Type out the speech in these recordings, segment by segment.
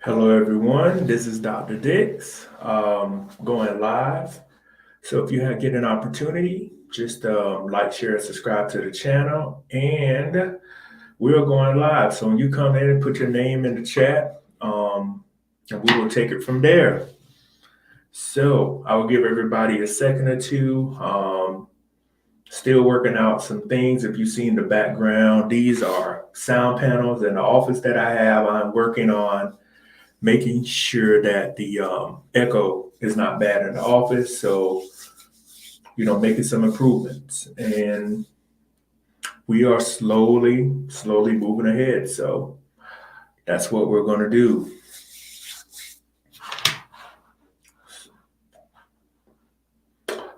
Hello, everyone. This is Dr. Dix going live. So, if get an opportunity, just like, share, and subscribe to the channel. And we're going live. So, when you come in and put your name in the chat, and we will take it from there. So, I will give everybody a second or two. Still working out some things. If you see in the background, these are sound panels in the office that I have. I'm working on making sure that the echo is not bad in the office. So, making some improvements. And we are slowly moving ahead. So that's what we're going to do.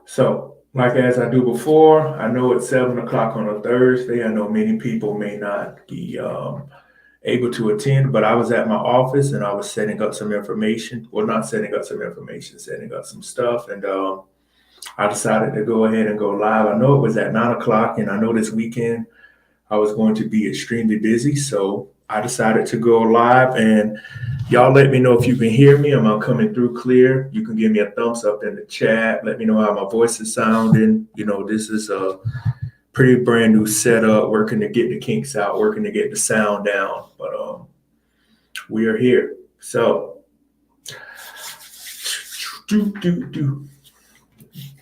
So, like as I do before, I know it's 7 o'clock on a Thursday. I know many people may not be able to attend, but I was at my office and I was setting up some information. Well, not setting up some information, setting up some stuff. And I decided to go ahead and go live. I know it was at 9 o'clock, and I know this weekend I was going to be extremely busy. So I decided to go live, and y'all let me know if you can hear me. Am I coming through clear? You can give me a thumbs up in the chat. Let me know how my voice is sounding. This is a pretty brand new setup, working to get the kinks out, working to get the sound down. But we are here. So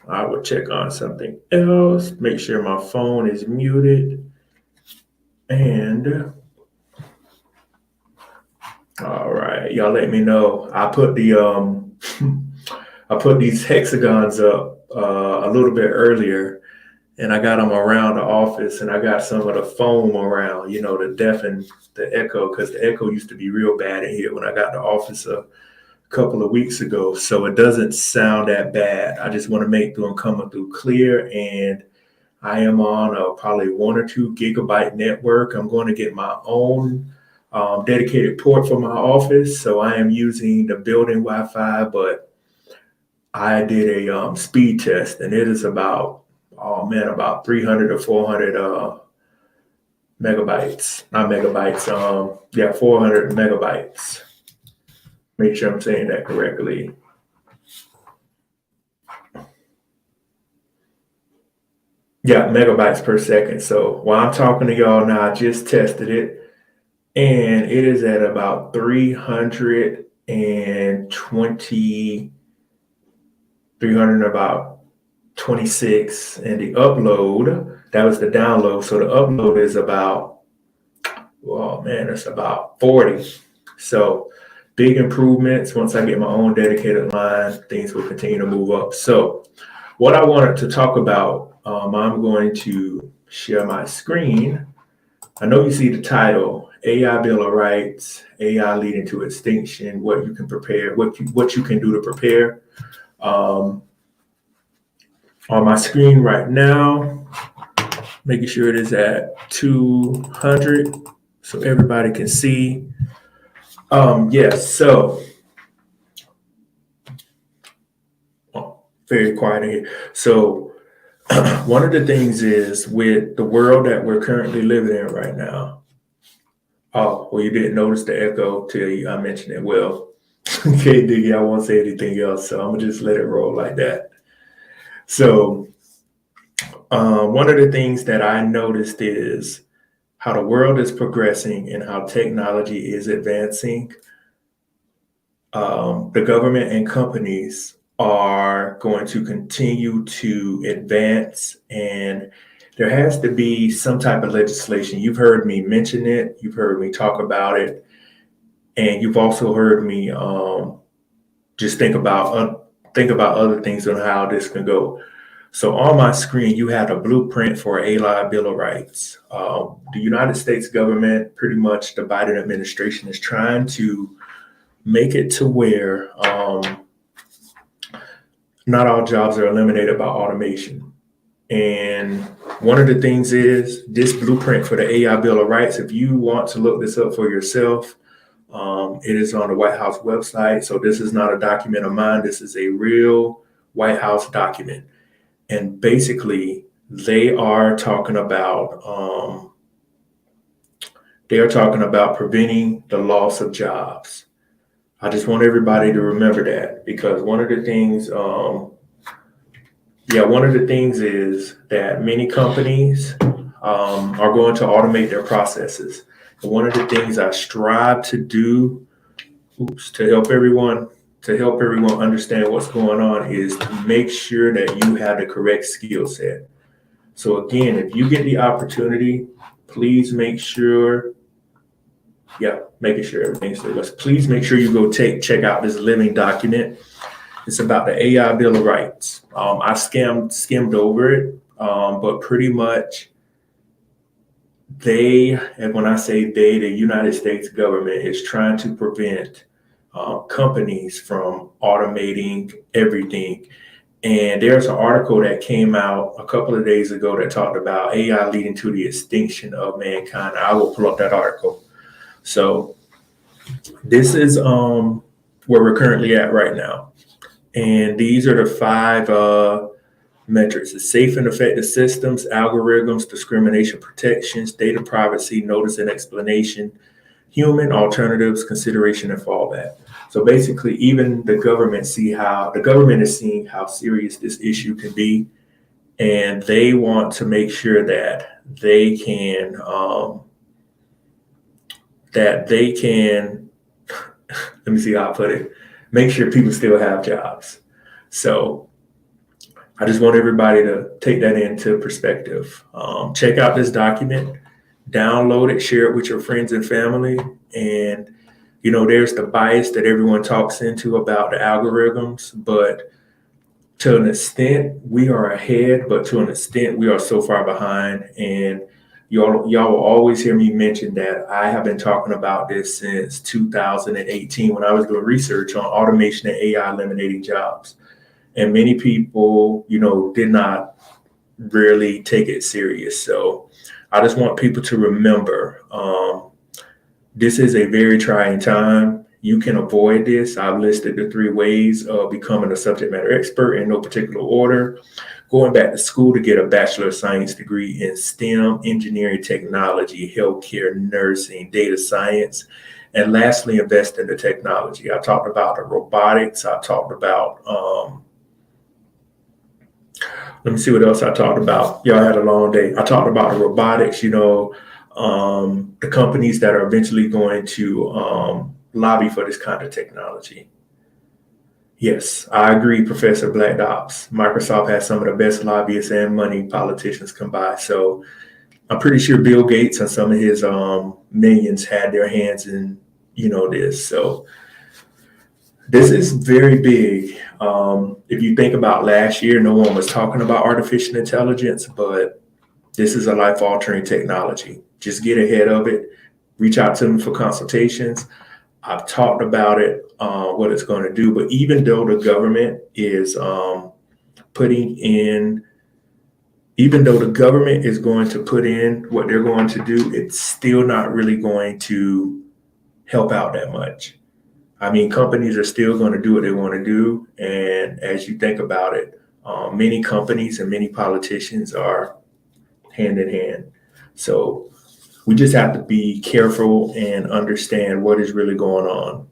I will check on something else, make sure my phone is muted. And all right, y'all let me know. I put the I put these hexagons up a little bit earlier, and I got them around the office, and I got some of the foam around, to deafen the echo, because the echo used to be real bad in here when I got the office a couple of weeks ago. So it doesn't sound that bad. I just want to make them coming through clear, and I am on a probably 1 or 2 gigabyte network. I'm going to get my own dedicated port for my office. So I am using the building Wi-Fi, but I did a speed test, and it is about 300 or 400 megabytes, not megabytes. 400 megabytes. Make sure I'm saying that correctly. Yeah, megabytes per second. So while I'm talking to y'all now, I just tested it, and it is at about 300 about 26. And the upload, that was the download. So the upload is about, it's about 40. So big improvements. Once I get my own dedicated line, things will continue to move up. So what I wanted to talk about, I'm going to share my screen. I know you see the title, AI Bill of Rights, AI leading to extinction, what you can prepare, what you can do to prepare. On my screen right now, making sure it is at 200 so everybody can see. Yes, so very quiet in here. So one of the things is, with the world that we're currently living in right now. Oh, well, you didn't notice the echo till I mentioned it. Well, okay, Diggy, I won't say anything else, so I'm gonna just let it roll like that. So one of the things that I noticed is how the world is progressing and how technology is advancing. The government and companies are going to continue to advance, and there has to be some type of legislation. You've heard me mention it, you've heard me talk about it, and you've also heard me just think about other things on how this can go. So on my screen, you have a blueprint for a Bill of Rights. The United States government, pretty much the Biden administration, is trying to make it to where not all jobs are eliminated by automation. And one of the things is this blueprint for the AI Bill of Rights. If you want to look this up for yourself, it is on the White House website. So this is not a document of mine. This is a real White House document. And basically, they are talking about preventing the loss of jobs. I just want everybody to remember that, because one of the things is that many companies are going to automate their processes. And one of the things I strive to do, to help everyone understand what's going on, is to make sure that you have the correct skill set. So again, if you get the opportunity, please make sure, making sure everything's there. Please make sure you go check out this living document. It's about the AI Bill of Rights. I skimmed over it, but pretty much and when I say they, the United States government is trying to prevent companies from automating everything. And there's an article that came out a couple of days ago that talked about AI leading to the extinction of mankind. I will pull up that article. So this is where we're currently at right now. And these are the 5 metrics: the safe and effective systems, algorithms, discrimination protections, data privacy, notice and explanation, human alternatives, consideration, and fallback. So basically, even the government is seeing how serious this issue can be, and they want to make sure that they can let me see how I put it, make sure people still have jobs. So I just want everybody to take that into perspective. Check out this document, download it, share it with your friends and family. And, there's the bias that everyone talks into about the algorithms, but to an extent, we are ahead, but to an extent, we are so far behind. And y'all will always hear me mention that I have been talking about this since 2018 when I was doing research on automation and AI eliminating jobs. And many people, did not really take it serious. So I just want people to remember, this is a very trying time. You can avoid this. I've listed the 3 ways of becoming a subject matter expert in no particular order: going back to school to get a Bachelor of Science degree in STEM, engineering, technology, healthcare, nursing, data science, and lastly, invest in the technology. I talked about the robotics. I talked about, let me see what else I talked about. Y'all had a long day. I talked about the robotics, the companies that are eventually going to lobby for this kind of technology. Yes, I agree, Professor Black Ops. Microsoft has some of the best lobbyists and money politicians combined. So I'm pretty sure Bill Gates and some of his minions had their hands in, this. So this is very big. If you think about last year, no one was talking about artificial intelligence, but this is a life-altering technology. Just get ahead of it. Reach out to them for consultations. I've talked about it, what it's going to do. But even though the government is going to put in what they're going to do, it's still not really going to help out that much. I mean, companies are still going to do what they want to do. And as you think about it, many companies and many politicians are hand in hand. So we just have to be careful and understand what is really going on.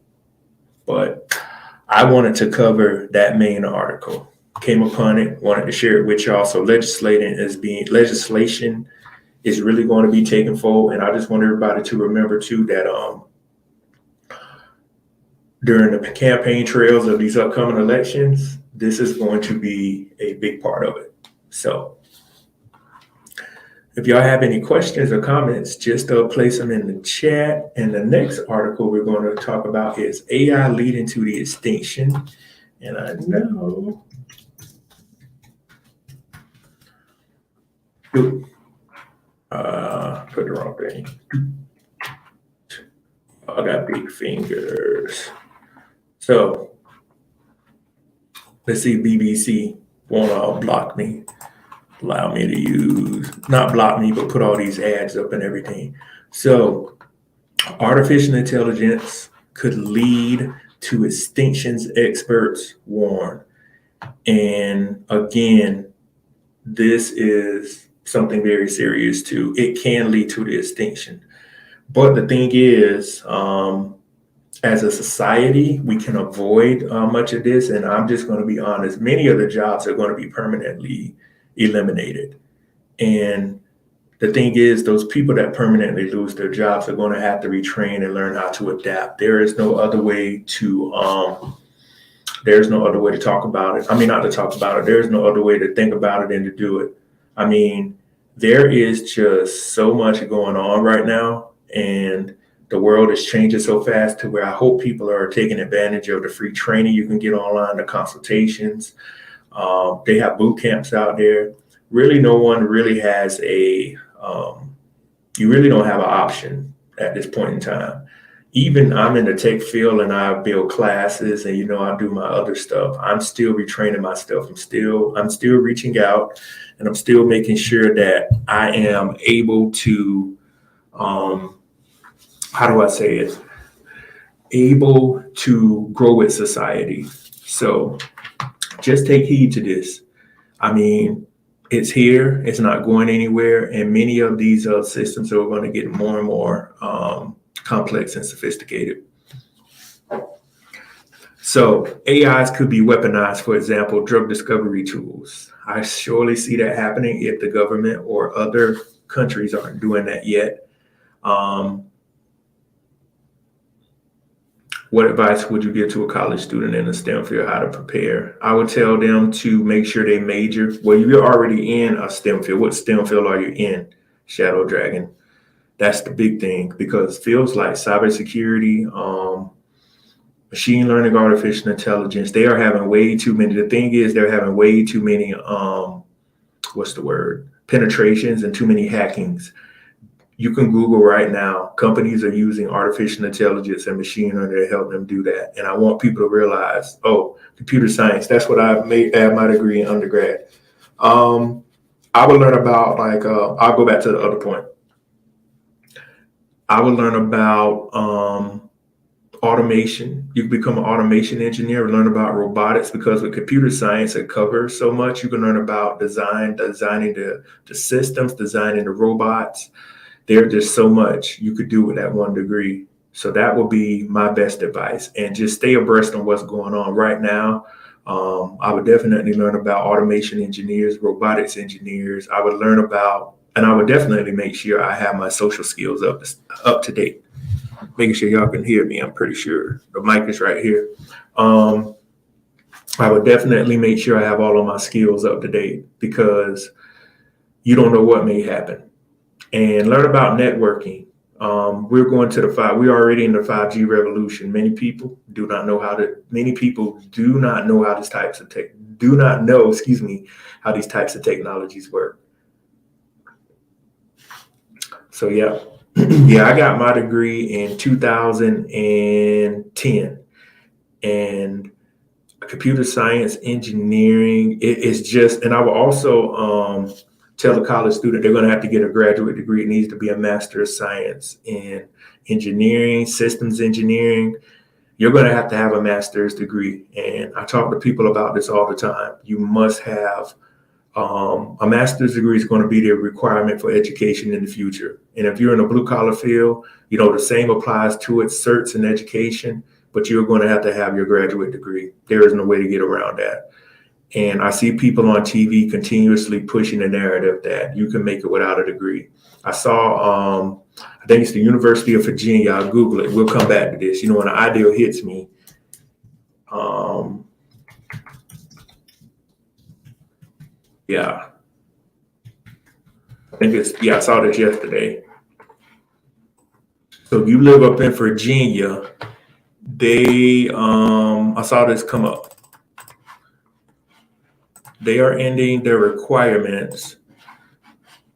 But I wanted to cover that main article. Came upon it, wanted to share it with y'all. So legislation is really going to be taken forward. And I just want everybody to remember too that during the campaign trails of these upcoming elections, this is going to be a big part of it. So if y'all have any questions or comments, just place them in the chat. And the next article we're going to talk about is AI leading to the extinction. And I know, put the wrong thing. I got big fingers. So let's see, BBC won't block me, allow me to not block me, but put all these ads up and everything. So artificial intelligence could lead to extinctions, experts warn. And again, this is something very serious too. It can lead to the extinction. But the thing is, as a society, we can avoid much of this. And I'm just going to be honest, many of the jobs are going to be permanently eliminated. And the thing is, those people that permanently lose their jobs are going to have to retrain and learn how to adapt. There's no other way to talk about it. I mean, not to talk about it. There's no other way to think about it and to do it. I mean, there is just so much going on right now, and the world is changing so fast to where I hope people are taking advantage of the free training you can get online, the consultations. They have boot camps out there. Really, no one really has you really don't have an option at this point in time. Even I'm in the tech field and I build classes and I do my other stuff. I'm still retraining myself. I'm still reaching out, and I'm still making sure that I am able to um how do I say it? Able to grow with society. So just take heed to this. I mean, it's here, it's not going anywhere, and many of these systems are going to get more and more complex and sophisticated. So AIs could be weaponized, for example, drug discovery tools. I surely see that happening if the government or other countries aren't doing that yet. Um, what advice would you give to a college student in the STEM field how to prepare? I would tell them to make sure they major. Well, you're already in a STEM field. What STEM field are you in? Shadow Dragon. That's the big thing, because fields like cybersecurity, machine learning, artificial intelligence, they are having way too many. The thing is, they're having way too many, what's the word? Penetrations and too many hackings. You can Google right now, companies are using artificial intelligence and machine learning to help them do that. And I want people to realize, oh, computer science, that's what I made at my degree in undergrad. I would learn about I'll go back to the other point. I would learn about automation. You can become an automation engineer, learn about robotics, because with computer science, it covers so much. You can learn about designing the systems, designing the robots. There's just so much you could do with that one degree. So that would be my best advice. And just stay abreast on what's going on right now. I would definitely learn about automation engineers, robotics engineers. And I would definitely make sure I have my social skills up to date. Making sure y'all can hear me. I'm pretty sure the mic is right here. Um, I would definitely make sure I have all of my skills up to date, because you don't know what may happen. And learn about networking. We're going to we're already in the 5G revolution. Many people do not know how these types of do not know, excuse me, how these types of technologies work. So yeah. Yeah, I got my degree in 2010, and computer science engineering. And I will also tell a college student they're going to have to get a graduate degree. It needs to be a Master of Science in engineering, systems engineering. You're going to have a master's degree. And I talk to people about this all the time. You must have a master's degree is going to be the requirement for education in the future. And if you're in a blue collar field, the same applies to it, certs in education, but you're going to have your graduate degree. There is no way to get around that. And I see people on TV continuously pushing the narrative that you can make it without a degree. I saw, I think it's the University of Virginia. I'll Google it. We'll come back to this. When an idea hits me, yeah, I saw this yesterday. So you live up in Virginia, I saw this come up. They are ending their requirements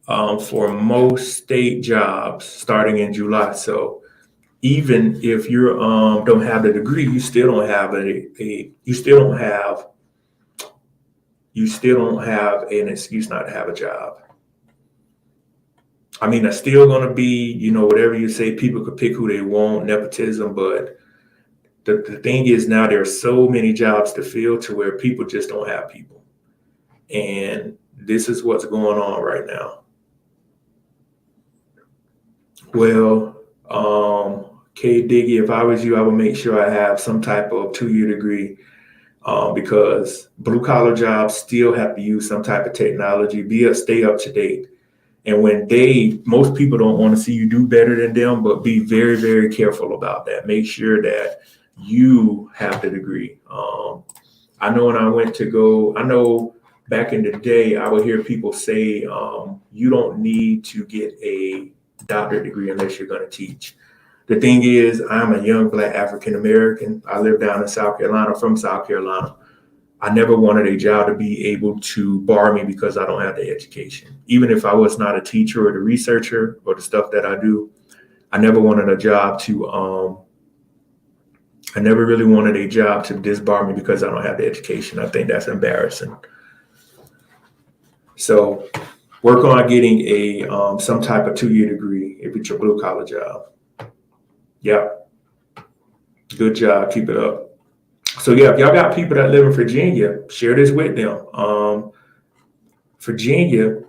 for most state jobs starting in July. So even if you don't have the degree, you still don't have an excuse not to have a job. I mean, that's still going to be, whatever you say, people could pick who they want, nepotism. But the thing is, now there are so many jobs to fill to where people just don't have people. And this is what's going on right now. Well, K Diggy, if I was you, I would make sure I have some type of 2-year degree, because blue collar jobs still have to use some type of technology, stay up to date. And most people don't want to see you do better than them, but be very, very careful about that. Make sure that you have the degree. I know I know back in the day, I would hear people say, you don't need to get a doctorate degree unless you're going to teach. The thing is, I'm a young Black African American. I live down in South Carolina, from South Carolina. I never wanted a job to be able to bar me because I don't have the education. Even if I was not a teacher or the researcher or the stuff that I do, I never wanted a job to, I never really wanted a job to disbar me because I don't have the education. I think that's embarrassing. So work on getting some type of 2-year degree if it's your blue collar job. Yep. Good job. Keep it up. So yeah, if y'all got people that live in Virginia, share this with them. Virginia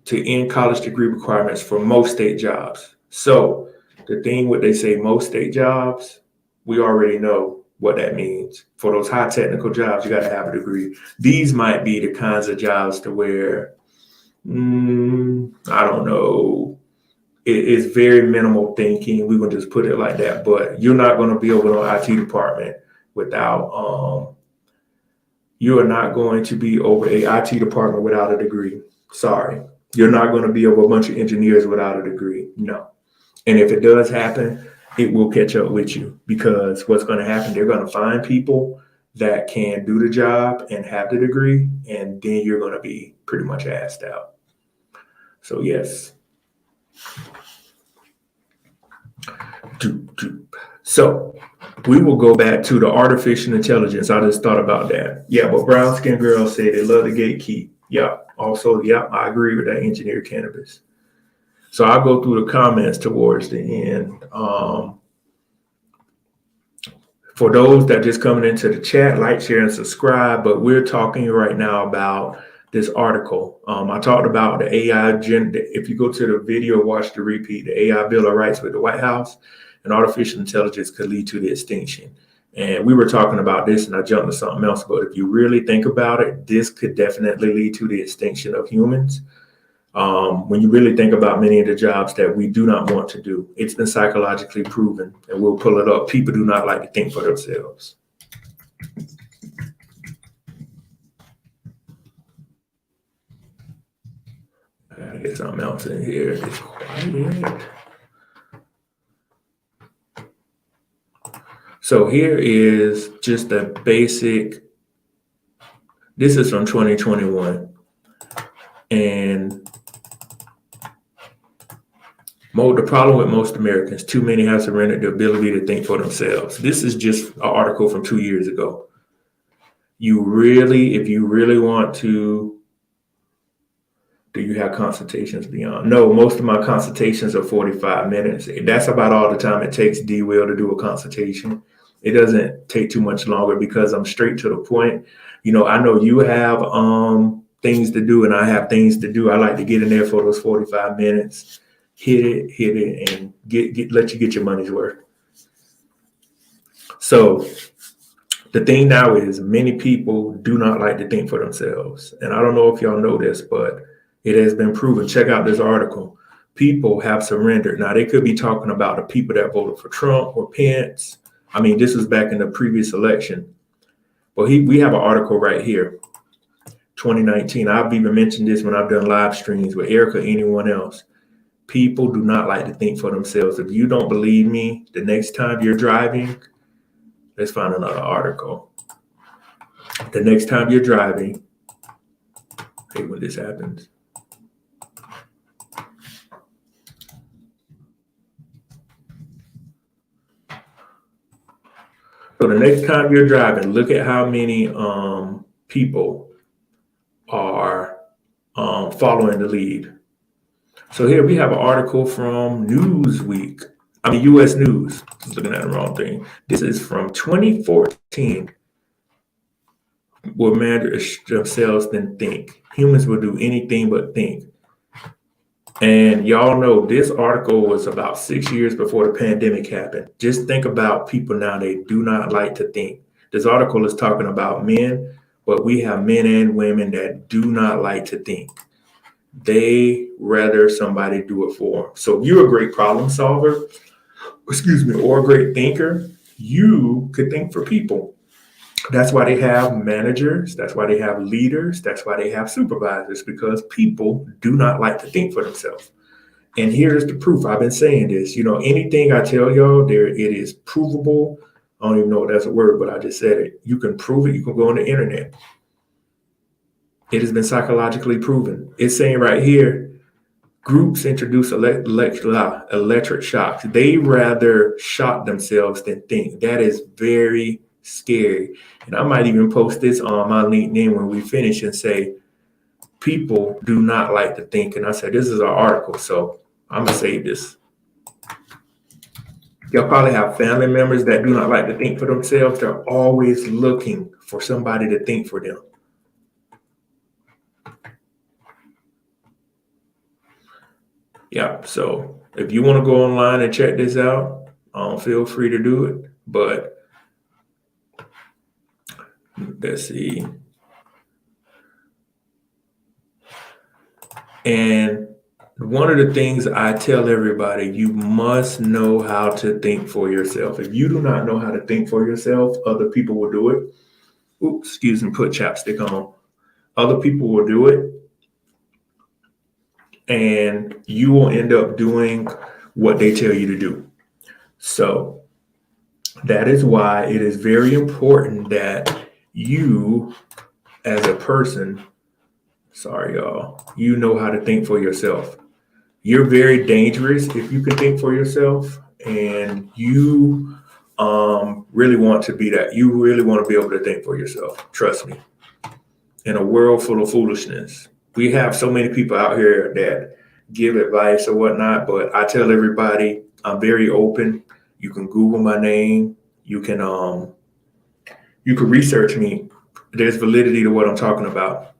to end college degree requirements for most state jobs. So the thing what they say, most state jobs, we already know what that means. For those high technical jobs, you got to have a degree. These might be the kinds of jobs to where, I don't know, it's very minimal thinking. We're going to just put it like that. But you're not going to be over an IT department without, you are not going to be over a IT department without a degree. Sorry. You're not going to be over a bunch of engineers without a degree. No. And if it does happen, it will catch up with you, because what's going to happen, they're going to find people that can do the job and have the degree, and then you're going to be pretty much asked out. So yes. So we will go back to the artificial intelligence. I just thought about that. Yeah, but brown skin girls say they love the gatekeep. Yeah. Also, yeah, I agree with that, engineered cannabis. So I'll go through the comments towards the end. For those that just coming into the chat, like, share, and subscribe. But we're talking right now about this article. I talked about the AI agenda. If you go to the video, watch the repeat, the AI Bill of Rights with the White House and artificial intelligence could lead to the extinction. And we were talking about this and I jumped to something else. But if you really think about it, this could definitely lead to the extinction of humans. When you really think about many of the jobs that we do not want to do, it's been psychologically proven, and we'll pull it up. People do not like to think for themselves. I gotta get something else in here. It's quiet. So here is just a basic. This is from 2021, and the problem with most Americans, too many have surrendered the ability to think for themselves. This is just an article from 2 years ago. If you really want to, do you have consultations beyond? No, most of my consultations are 45 minutes. That's about all the time it takes D-Will to do a consultation. It doesn't take too much longer because I'm straight to the point. I know you have things to do and I have things to do. I like to get in there for those 45 minutes. Hit it, and let you get your money's worth. So the thing now is many people do not like to think for themselves. And I don't know if y'all know this, but it has been proven. Check out this article. People have surrendered. Now, they could be talking about the people that voted for Trump or Pence. I mean, this was back in the previous election. But we have an article right here, 2019. I've even mentioned this when I've done live streams with Eric or anyone else. People do not like to think for themselves. If you don't believe me, the next time you're driving, let's find another article. The next time you're driving, okay, when this happens. So the next time you're driving, look at how many people are following the lead. So here we have an article from Newsweek. U.S. News. I was looking at the wrong thing. This is from 2014. Will manage themselves than think. Humans will do anything but think. And y'all know this article was about 6 years before the pandemic happened. Just think about people now, they do not like to think. This article is talking about men, but we have men and women that do not like to think. They rather somebody do it for them. So if you're a great problem solver, or a great thinker, you could think for people. That's why they have managers. That's why they have leaders. That's why they have supervisors, because people do not like to think for themselves. And here's the proof. I've been saying this. Anything I tell y'all, it is provable. I don't even know if that's a word, but I just said it. You can prove it. You can go on the internet. It has been psychologically proven. It's saying right here, groups introduce electric shocks. They rather shock themselves than think. That is very scary. And I might even post this on my LinkedIn when we finish and say, people do not like to think. And I said, this is our article, so I'm going to save this. You'll probably have family members that do not like to think for themselves. They're always looking for somebody to think for them. Yeah, so if you want to go online and check this out, feel free to do it. But let's see. And one of the things I tell everybody, you must know how to think for yourself. If you do not know how to think for yourself, other people will do it. Oops, excuse me, put chapstick on. Other people will do it. And you will end up doing what they tell you to do. So that is why it is very important that you, as a person, sorry, y'all, you know how to think for yourself. You're very dangerous if you can think for yourself, and you really want to be that. You really want to be able to think for yourself. Trust me. In a world full of foolishness, we have so many people out here that give advice or whatnot, but I tell everybody I'm very open. You can Google my name. You can research me. There's validity to what I'm talking about.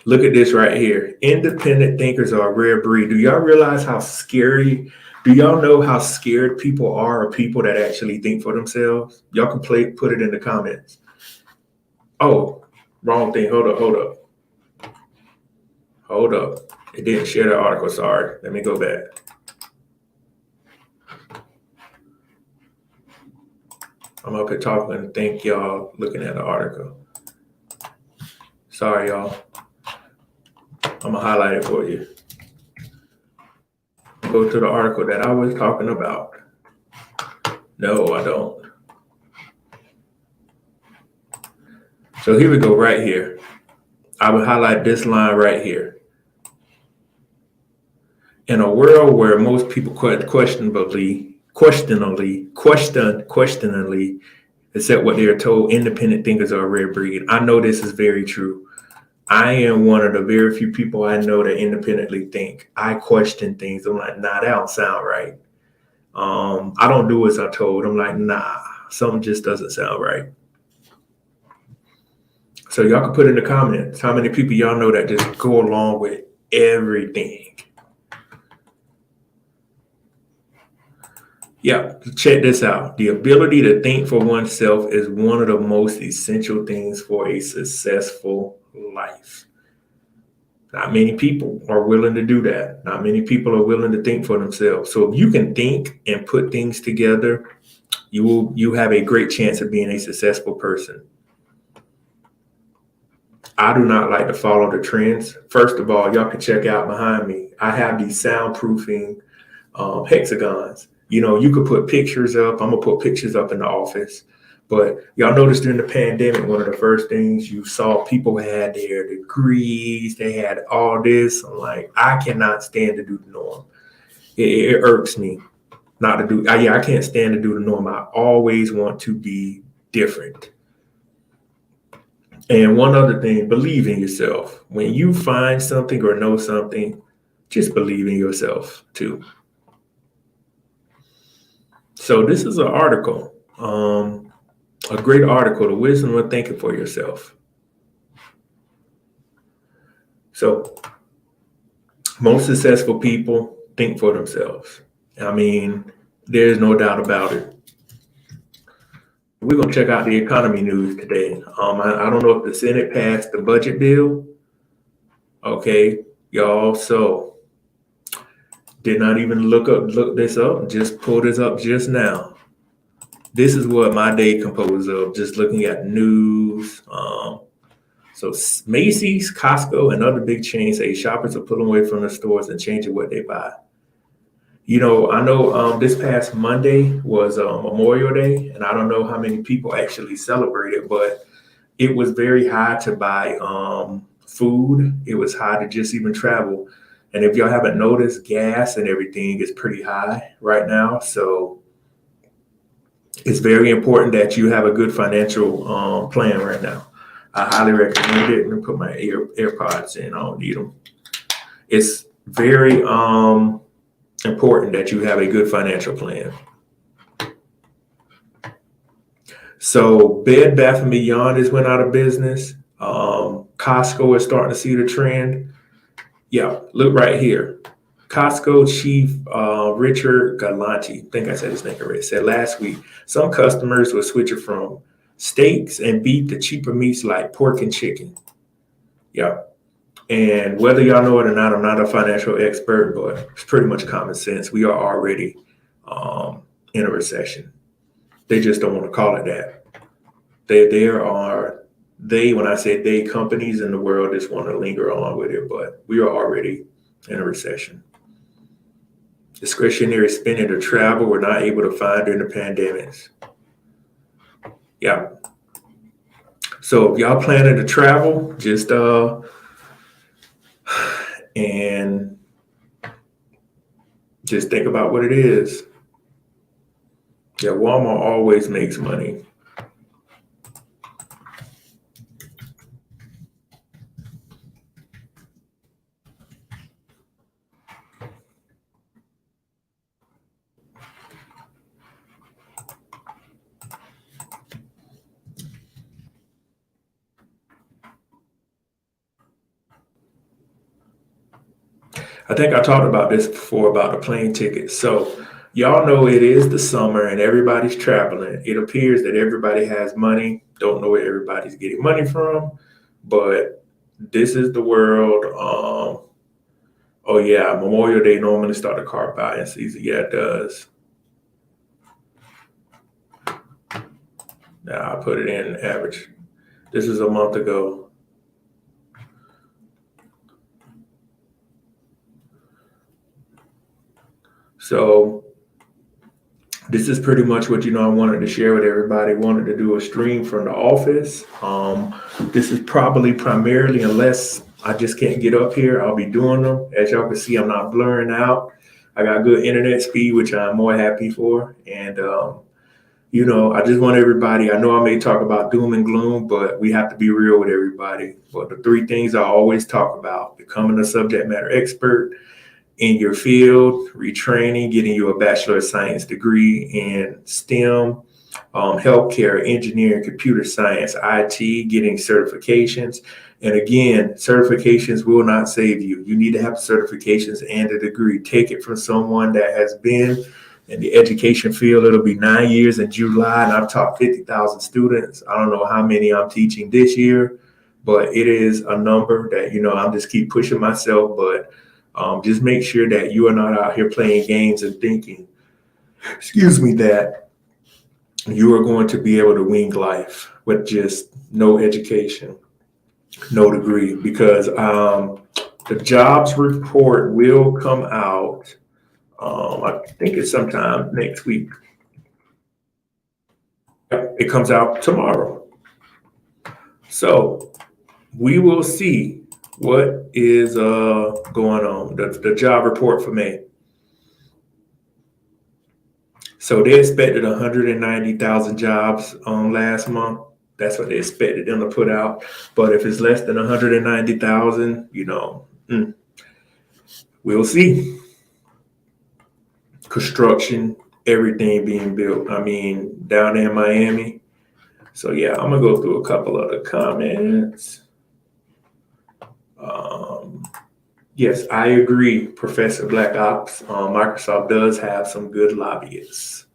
Look at this right here. Independent thinkers are a rare breed. Do y'all realize how scary? Do y'all know how scared people are of people that actually think for themselves? Y'all can put it in the comments. Oh, wrong thing. Hold up. It didn't share the article. Sorry. Let me go back. I'm up here talking and think y'all looking at the article. Sorry, y'all. I'm going to highlight it for you. Go to the article that I was talking about. No, I don't. So here we go right here. I would highlight this line right here. In a world where most people questioningly accept what they are told, independent thinkers are a rare breed. I know this is very true. I am one of the very few people I know that independently think. I question things. I'm like, nah, that don't sound right. I don't do as I'm told. I'm like, nah, something just doesn't sound right. So y'all can put in the comments how many people y'all know that just go along with everything. Yeah, check this out. The ability to think for oneself is one of the most essential things for a successful life. Not many people are willing to do that. Not many people are willing to think for themselves. So if you can think and put things together, you have a great chance of being a successful person. I do not like to follow the trends. First of all, y'all can check out behind me. I have these soundproofing hexagons. You could put pictures up. I'm going to put pictures up in the office. But y'all noticed during the pandemic, one of the first things you saw, people had their degrees. They had all this. I'm like, I cannot stand to do the norm. It irks me not to do. I can't stand to do the norm. I always want to be different. And one other thing, believe in yourself. When you find something or know something, just believe in yourself too. So this is an article, a great article, The Wisdom of Thinking for Yourself. So Most successful people think for themselves. I mean, there's no doubt about it. We're going to check out the economy news today. I don't know if the Senate passed the budget bill. Okay, y'all. So did not even look this up. Just pulled this up just now. This is what my day composed of. Just looking at news. So Macy's, Costco, and other big chains say shoppers are pulling away from the stores and changing what they buy. I know this past Monday was Memorial Day, and I don't know how many people actually celebrated, but it was very hard to buy food. It was hard to just even travel. And if y'all haven't noticed, gas and everything is pretty high right now. So it's very important that you have a good financial plan right now. I highly recommend it. Let me put my AirPods in. I don't need them. It's very important that you have a good financial plan. So Bed Bath & Beyond has went out of business. Costco is starting to see the trend. Yeah, look right here. Costco chief Richard Galanti, I think I said his name correct, said last week some customers were switching from steaks and beef to cheaper meats like pork and chicken. Yeah. And whether y'all know it or not, I'm not a financial expert, but it's pretty much common sense. We are already in a recession. They just don't want to call it that. When I say they, companies in the world just want to linger on with it, but we are already in a recession. Discretionary spending to travel we're not able to find during the pandemics. Yeah. So if y'all planning to travel, just and just think about what it is. Yeah, Walmart always makes money. I think I talked about this before about the plane tickets. So y'all know it is the summer and everybody's traveling. It appears that everybody has money. Don't know where everybody's getting money from, but this is the world. Oh yeah, Memorial Day normally start the car buying season. Yeah, it does. Now I put it in average. This is a month ago. So this is pretty much what I wanted to share with everybody. Wanted to do a stream from the office. This is probably primarily, unless I just can't get up here, I'll be doing them. As y'all can see, I'm not blurring out. I got good internet speed, which I'm more happy for. And I just want everybody. I know I may talk about doom and gloom, but we have to be real with everybody. But the three things I always talk about: becoming a subject matter expert in your field, retraining, getting you a Bachelor of Science degree in STEM, healthcare, engineering, computer science, IT, getting certifications. And again, certifications will not save you. You need to have certifications and a degree. Take it from someone that has been in the education field. It'll be 9 years in July, and I've taught 50,000 students. I don't know how many I'm teaching this year, but it is a number that, I'm just keep pushing myself, but just make sure that you are not out here playing games and thinking, that you are going to be able to wing life with just no education, no degree, because the jobs report will come out. I think it's sometime next week. It comes out tomorrow. So we will see what is going on, the job report for May. So they expected 190,000 jobs last month. That's what they expected them to put out. But if it's less than 190,000, we'll see. Construction, everything being built. Down there in Miami. So yeah, I'm gonna go through a couple of the comments. Yes, I agree, Professor Black Ops. Microsoft does have some good lobbyists,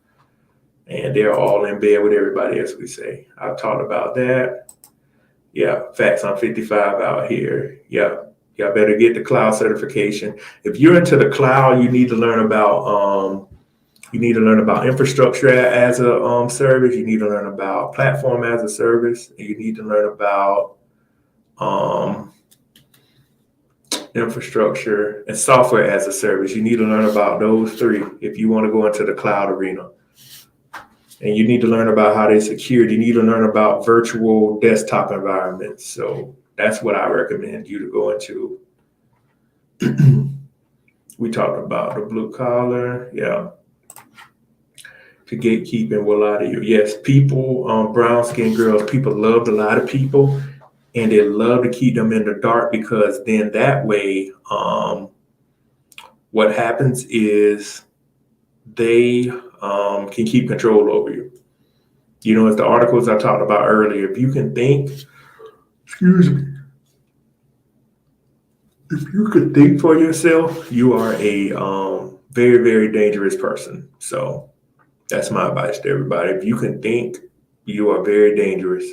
and they're all in bed with everybody, as we say. I've talked about that. Yeah, facts. I'm 55 out here. Yeah, y'all better get the cloud certification. If you're into the cloud, you need to learn about infrastructure as a service. You need to learn about platform as a service. And you need to learn about um, infrastructure and software as a service. You need to learn about those three if you want to go into the cloud arena. And you need to learn about how they secure. You need to learn about virtual desktop environments. So that's what I recommend you to go into. We talked about the blue collar. Yeah. To gatekeeping will lie to you. Yes, people, brown skinned girls, people love to lie to people and they love to keep them in the dark because then that way, what happens is they can keep control over you. You know, as the articles I talked about earlier, if you can think, excuse me, if you could think for yourself, you are a very, very dangerous person. So that's my advice to everybody. If you can think, you are very dangerous.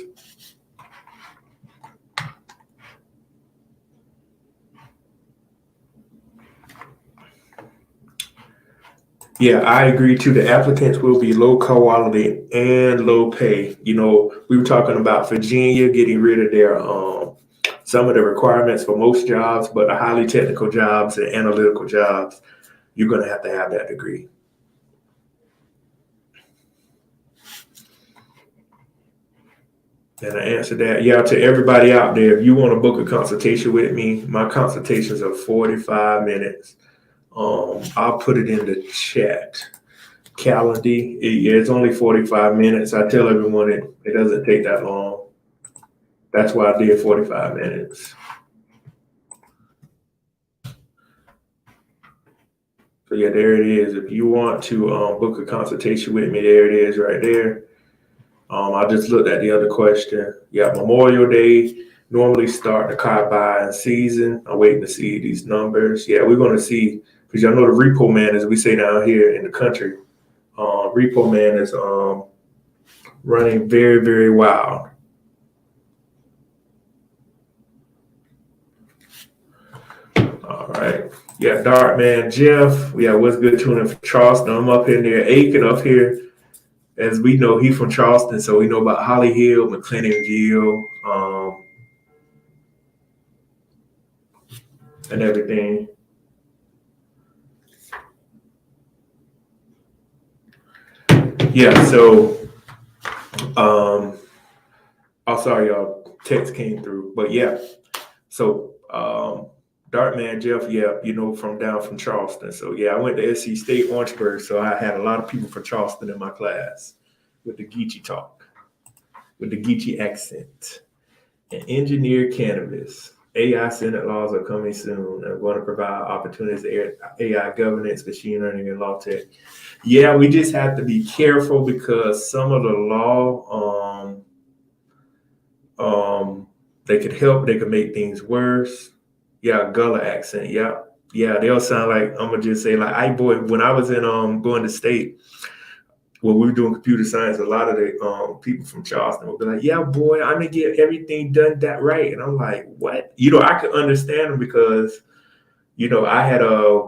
Yeah, I agree too. The applicants will be low quality and low pay. You know, we were talking about Virginia getting rid of their some of the requirements for most jobs, but the highly technical jobs and analytical jobs, you're going to have that degree. And I answered that. Yeah, to everybody out there, if you want to book a consultation with me, my consultations are 45 minutes. I'll put it in the chat. Calendar. Yeah, it's only 45 minutes. I tell everyone it doesn't take that long. That's why I did 45 minutes. So yeah, there it is. If you want to book a consultation with me, there it is right there. I just looked at the other question. Yeah, Memorial Day normally start the car buying season. I'm waiting to see these numbers. Yeah, we're going to see because y'all know the repo man, as we say down here in the country. Repo man is running very, very wild. All right. Yeah, Dark Man Jeff. Yeah, what's good tuning for Charleston? I'm up in there, Aiken up here. As we know, he from Charleston, so we know about Holly Hill, McClennanville, and everything. Yeah, so oh sorry, y'all. Text came through. But yeah. So Dark Man Jeff, yeah, you know, from down from Charleston. So yeah, I went to SC State Orangeburg, so I had a lot of people from Charleston in my class with the Geechee talk, with the Geechee accent. And engineer cannabis. AI Senate laws are coming soon. Are going to provide opportunities to AI governance, machine learning, and law tech. Yeah, we just have to be careful because some of the law, they could help, they could make things worse. Yeah, Gullah accent. Yeah, yeah, they'll sound like I'm gonna just say like, "I boy." When I was in going to state, when we were doing computer science, a lot of the people from Charleston would be like, "Yeah, boy, I'm gonna get everything done that right," and I'm like, "What?" You know, I could understand them because you know I had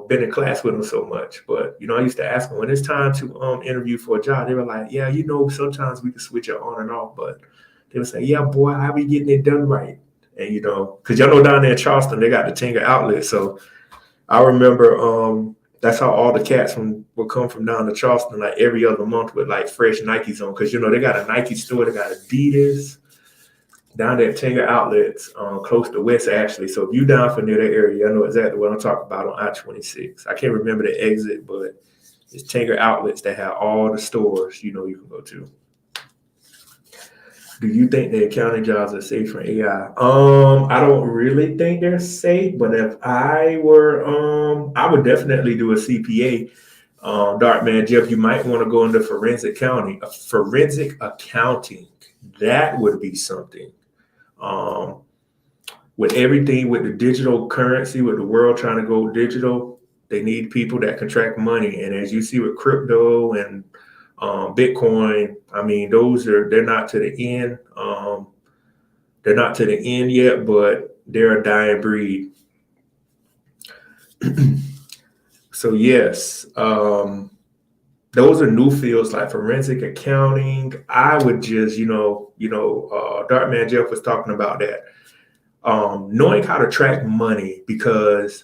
been in class with them so much. But you know, I used to ask them when it's time to interview for a job. They were like, "Yeah, you know, sometimes we can switch it on and off," but they would say, "Yeah, boy, I be getting it done right." And you know, because y'all know down there in Charleston, they got the Tinga outlet, so I remember that's how all the cats would come from down to Charleston like every other month with like fresh Nikes on because you know they got a Nike store, they got Adidas down there at Tanger Outlets, close to West actually. So if you down for near that area, I know exactly what I'm talking about on I-26. I can't remember the exit, but it's Tanger Outlets that have all the stores you know you can go to. Do you think the accounting jobs are safe from AI? I don't really think they're safe, but if I were, I would definitely do a CPA. Dark Man Jeff, you might want to go into forensic accounting. That would be something. Um, with everything, with the digital currency, with the world trying to go digital, they need people that can track money. And as you see with crypto and Bitcoin, I mean, they're not to the end. They're not to the end yet, but they're a dying breed. So yes, those are new fields like forensic accounting. I would just, Dark Man Jeff was talking about that. Knowing how to track money, because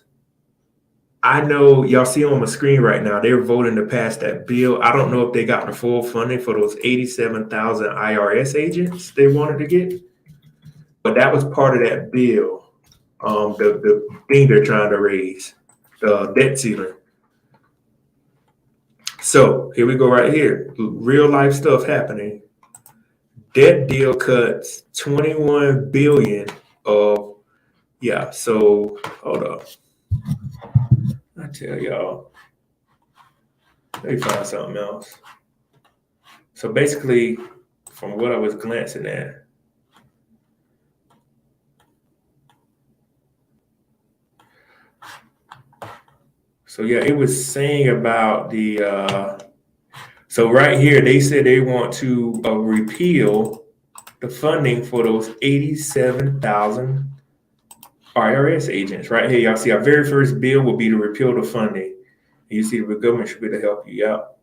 I know y'all see on my screen right now, they're voting to pass that bill. I don't know if they got the full funding for those 87,000 IRS agents they wanted to get, but that was part of that bill. The thing they're trying to raise, the debt ceiling. So here we go right here. Real life stuff happening. Debt deal cuts 21 billion of, yeah. So hold up. I tell y'all, let me find something else. So basically, from what I was glancing at, so yeah, it was saying about the, so right here, they said they want to repeal the funding for those 87,000 IRS agents. Right here, y'all see our very first bill will be to repeal the funding. You see the government should be to help you out.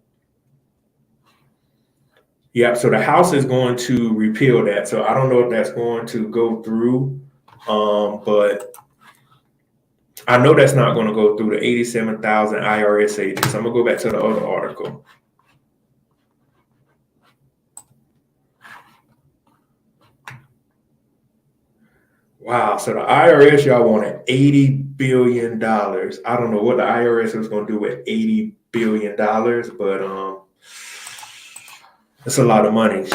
Yeah, so the House is going to repeal that. So I don't know if that's going to go through, but I know that's not going to go through the 87,000 IRS agents. I'm going to go back to the other article. Wow, so the IRS, y'all wanted $80 billion. I don't know what the IRS was going to do with $80 billion, but it's a lot of money.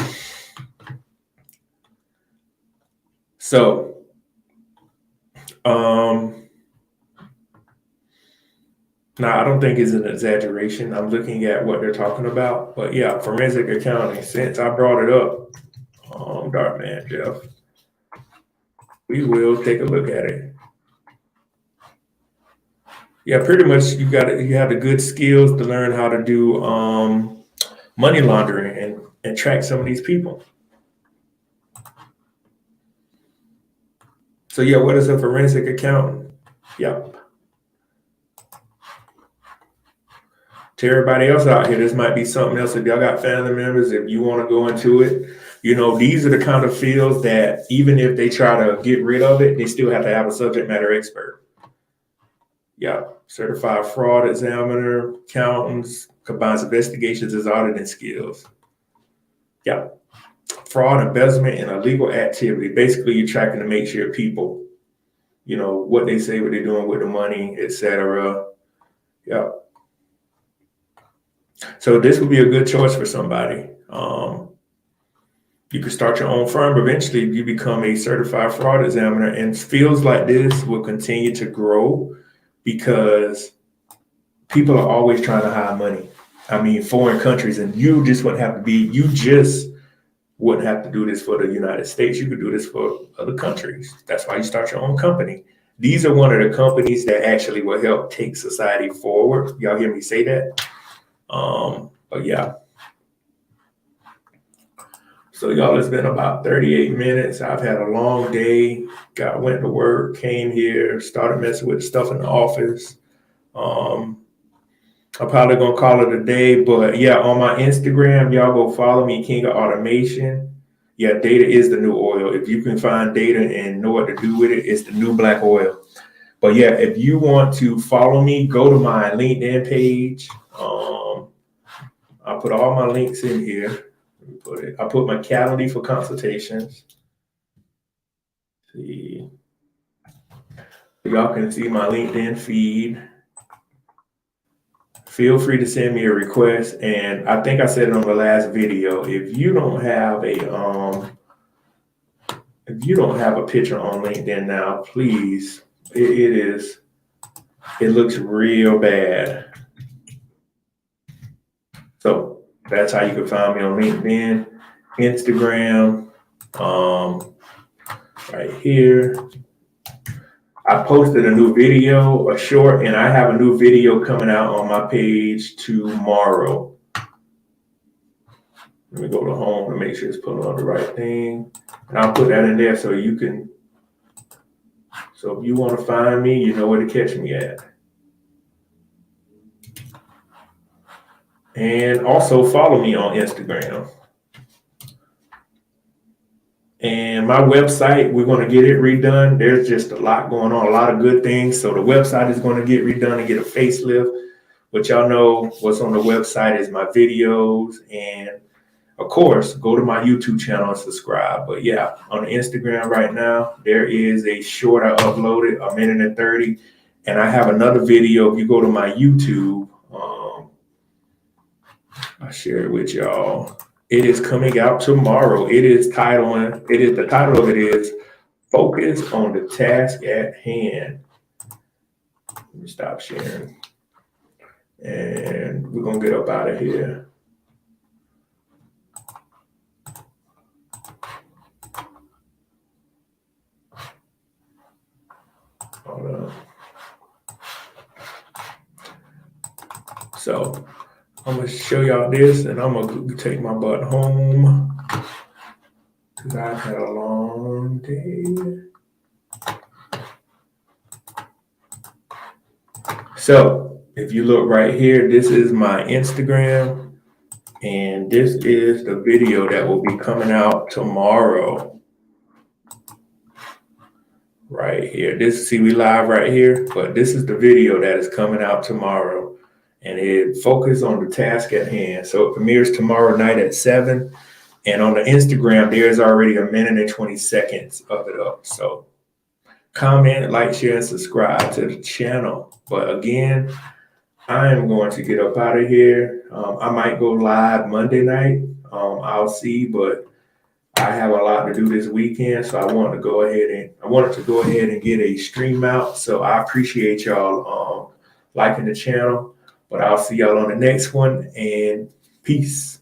So, now, I don't think it's an exaggeration. I'm looking at what they're talking about. But yeah, forensic accounting, since I brought it up, Dark Man Jeff, we will take a look at it. Yeah, pretty much you have the good skills to learn how to do money laundering and track some of these people. So yeah, what is a forensic accountant? Yep. To everybody else out here, this might be something else. If y'all got family members, if you want to go into it, these are the kind of fields that even if they try to get rid of it, they still have to have a subject matter expert. Yeah, certified fraud examiner, accountants, combines investigations as auditing skills. Yeah, fraud, embezzlement, and illegal activity. Basically, you're tracking to make sure people, what they say, what they're doing with the money, etc. Yeah. So this would be a good choice for somebody. You could start your own firm. Eventually, you become a certified fraud examiner, and fields like this will continue to grow because people are always trying to hide money. I mean, foreign countries, and you just wouldn't have to do this for the United States. You could do this for other countries. That's why you start your own company. These are one of the companies that actually will help take society forward. Y'all hear me say that? But yeah. So y'all, it's been about 38 minutes. I've had a long day. Went to work, came here, started messing with stuff in the office. I'm probably gonna call it a day, but yeah, on my Instagram, y'all go follow me, King of Automation. Yeah, data is the new oil. If you can find data and know what to do with it, it's the new black oil. But yeah, if you want to follow me, go to my LinkedIn page. I'll put all my links in here. I put my calendar for consultations. See, y'all can see my LinkedIn feed. Feel free to send me a request, and I think I said it on the last video. If you don't have a picture on LinkedIn now, please. It looks real bad. So that's how you can find me on LinkedIn, Instagram, right here. I posted a new video, a short, and I have a new video coming out on my page tomorrow. Let me go to home to make sure it's putting on the right thing. And I'll put that in there so you can, so if you want to find me, you know where to catch me at. And also follow me on Instagram. And my website, we're going to get it redone. There's just a lot going on, a lot of good things. So the website is going to get redone and get a facelift. But y'all know what's on the website is my videos. And of course, go to my YouTube channel and subscribe. But yeah, on Instagram right now, there is a short I uploaded, 1:30. And I have another video. If you go to my YouTube, I'll share it with y'all. It is coming out tomorrow. The title of it is Focus on the Task at Hand. Let me stop sharing. And we're going to get up out of here. Hold on. So I'm going to show y'all this, and I'm going to take my butt home because I've had a long day. So if you look right here, this is my Instagram, and this is the video that will be coming out tomorrow. Right here. See, we live right here, but this is the video that is coming out tomorrow, and it focuses on the task at hand. So it premieres tomorrow night at 7. And on the Instagram, there's already 1:20 of it up. So comment, like, share, and subscribe to the channel. But again, I am going to get up out of here. I might go live Monday night. I'll see, but I have a lot to do this weekend, so I wanted to go ahead and get a stream out. So I appreciate y'all liking the channel. But I'll see y'all on the next one, and peace.